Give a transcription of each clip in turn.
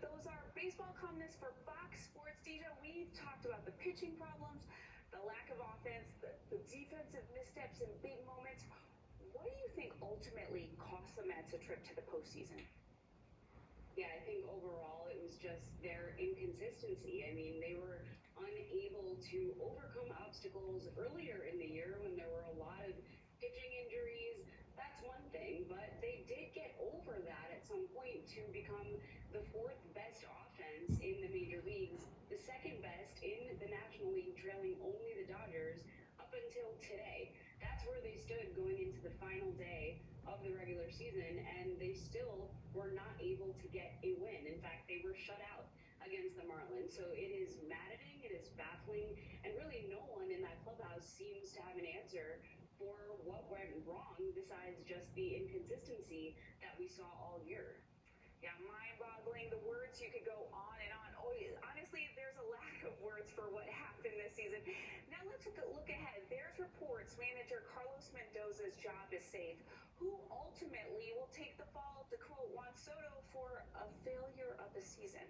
Those are baseball columnists for Fox Sports. Deja, we've talked about the pitching problems, the lack of offense, the defensive missteps in big moments. What do you think ultimately cost the Mets a trip to the postseason? Yeah, I think overall it was just their inconsistency. I mean, they were unable to overcome obstacles earlier in the year when there were a lot of pitching injuries. That's one thing, but they did get over that at some point to become the fourth best offense in the major leagues, the second best in the National League, trailing only the Dodgers up until today. That's where they stood going into the final day of the regular season, and they still were not able to get a win. In fact, they were shut out against the Marlins. So it is maddening, it is baffling, and really no one in that clubhouse seems to have an answer for what went wrong besides just the inconsistency that we saw all year. Yeah, mind-boggling. The words, you could go on and on. Oh, honestly, there's a lack of words for what happened this season. Now let's look ahead. There's reports manager Carlos Mendoza's job is safe. Who ultimately will take the fall, to quote Juan Soto, for a failure of the season?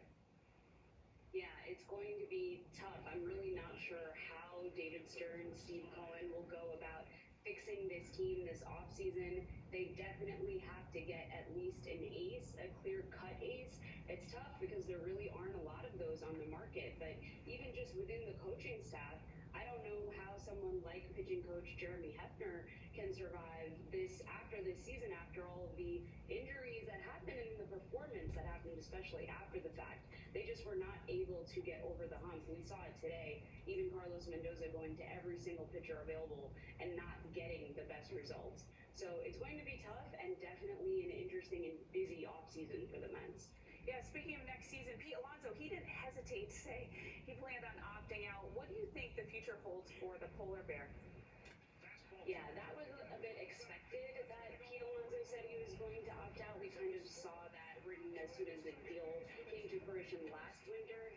Yeah, it's going to be tough. I'm really not sure how David Stern, Steve Cohen will go about fixing this team this offseason. They definitely have to get at least an ace, a clear-cut ace. It's tough because there really aren't a lot of those on the market, but even just within the coaching staff, I don't know how someone like pitching coach Jeremy Hefner can survive after this season, after all of the injuries that happened and the performance that happened, especially after the fact. They just were not able to get over the hump. We saw it today, even Carlos Mendoza going to every single pitcher available and not getting the best results. So it's going to be tough and definitely an interesting and busy offseason for the Mets. Yeah, speaking of next season, Pete Alonso, he didn't hesitate to say he planned on opting out. What do you think the future holds for the polar bear? Yeah, that was a bit expected that Pete Alonso said he was going to opt out. We kind of saw that written as soon as the deal came to fruition last winter.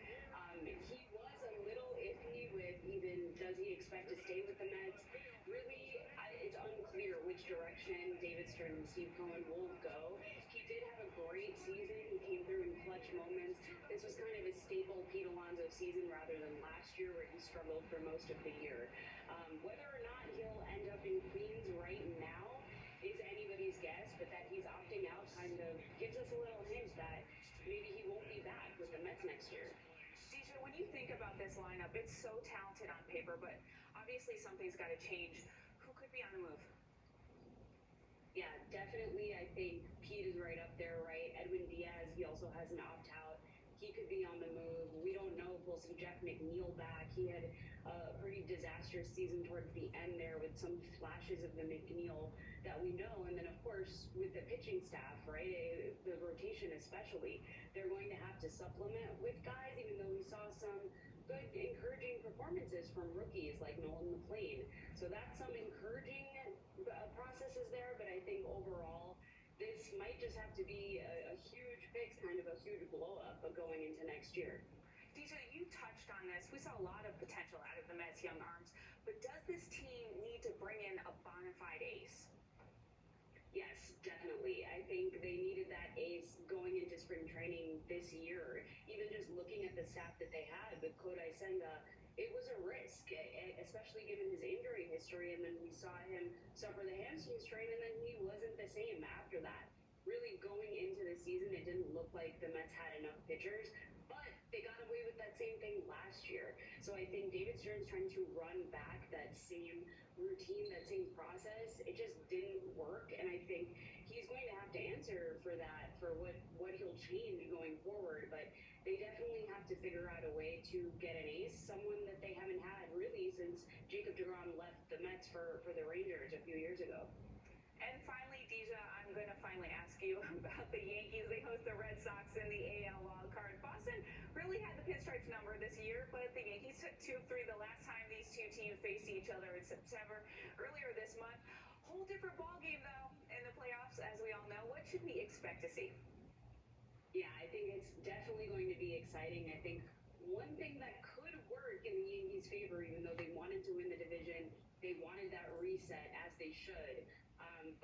He was a little iffy with even, does he expect to stay with the Mets? Really, it's unclear which direction David Stern and Steve Cohen will go. He did have a great season. He came through in clutch moments. This was kind of a staple Pete Alonso season rather than last year where he struggled for most of the year. Whether or not he'll end up in Queens right now is anybody's guess, but that he's opting out kind of gives us a little hint that maybe he won't be back with the Mets next year. Deja, when you think about this lineup, it's so talented on paper, but obviously something's got to change. Who could be on the move? Yeah, definitely. I think Pete is right up there, right? Edwin Diaz, he also has an opt-out. He could be on the move. We don't know if we'll see Jeff McNeil back. He had a pretty disastrous season towards the end there with some flashes of the McNeil that we know. And then, of course, with the pitching staff, right, the rotation especially, they're going to have to supplement with guys, even though we saw some good, encouraging performances from rookies like Nolan McLean. So that's some encouraging processes there, but I think overall, this might just have to be a huge fix, kind of a huge blow-up going into next year. Deja, you touched on this. We saw a lot of potential out of the Mets' young arms, but does this team need to bring in a bona fide ace? Yes, definitely. I think they needed that ace going into spring training this year. Even just looking at the staff that they had with Kodai Senga, it was a risk, especially given his injury history. And then we saw him suffer the hamstring strain, and then he wasn't the same after that. Really, going into the season, it didn't look like the Mets had enough pitchers, but they got away with that same thing last year. So I think David Stern's trying to run back that same routine, that same process. It just didn't work, and I think he's going to have to answer for that, for what he'll change going forward. But they definitely have to figure out a way to get an ace, someone that they haven't had really since Jacob deGrom left the Mets for the Rangers a few years ago. And finally, Deja, I'm going to finally ask you about the Yankees. They host the Red Sox in the AL wildcard. Boston really had the pinstripes number this year, but the Yankees took 2 of 3 the last time these two teams faced each other in September earlier this month. Whole different ballgame, though, in the playoffs, as we all know. What should we expect to see? Yeah, I think it's definitely going to be exciting. I think one thing that could work in the Yankees' favor, even though they wanted to win the division, they wanted that reset as they should.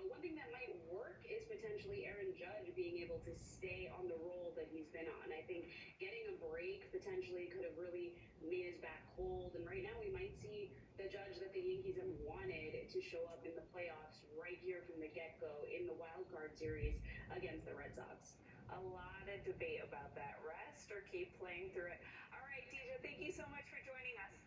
But one thing that might work is potentially Aaron Judge being able to stay on the roll that he's been on. I think getting a break potentially could have really made his back cold. And right now we might see the Judge that the Yankees have wanted to show up in the playoffs right here from the get-go in the wild card series against the Red Sox. A lot of debate about that. Rest or keep playing through it. All right, Deja, thank you so much for joining us.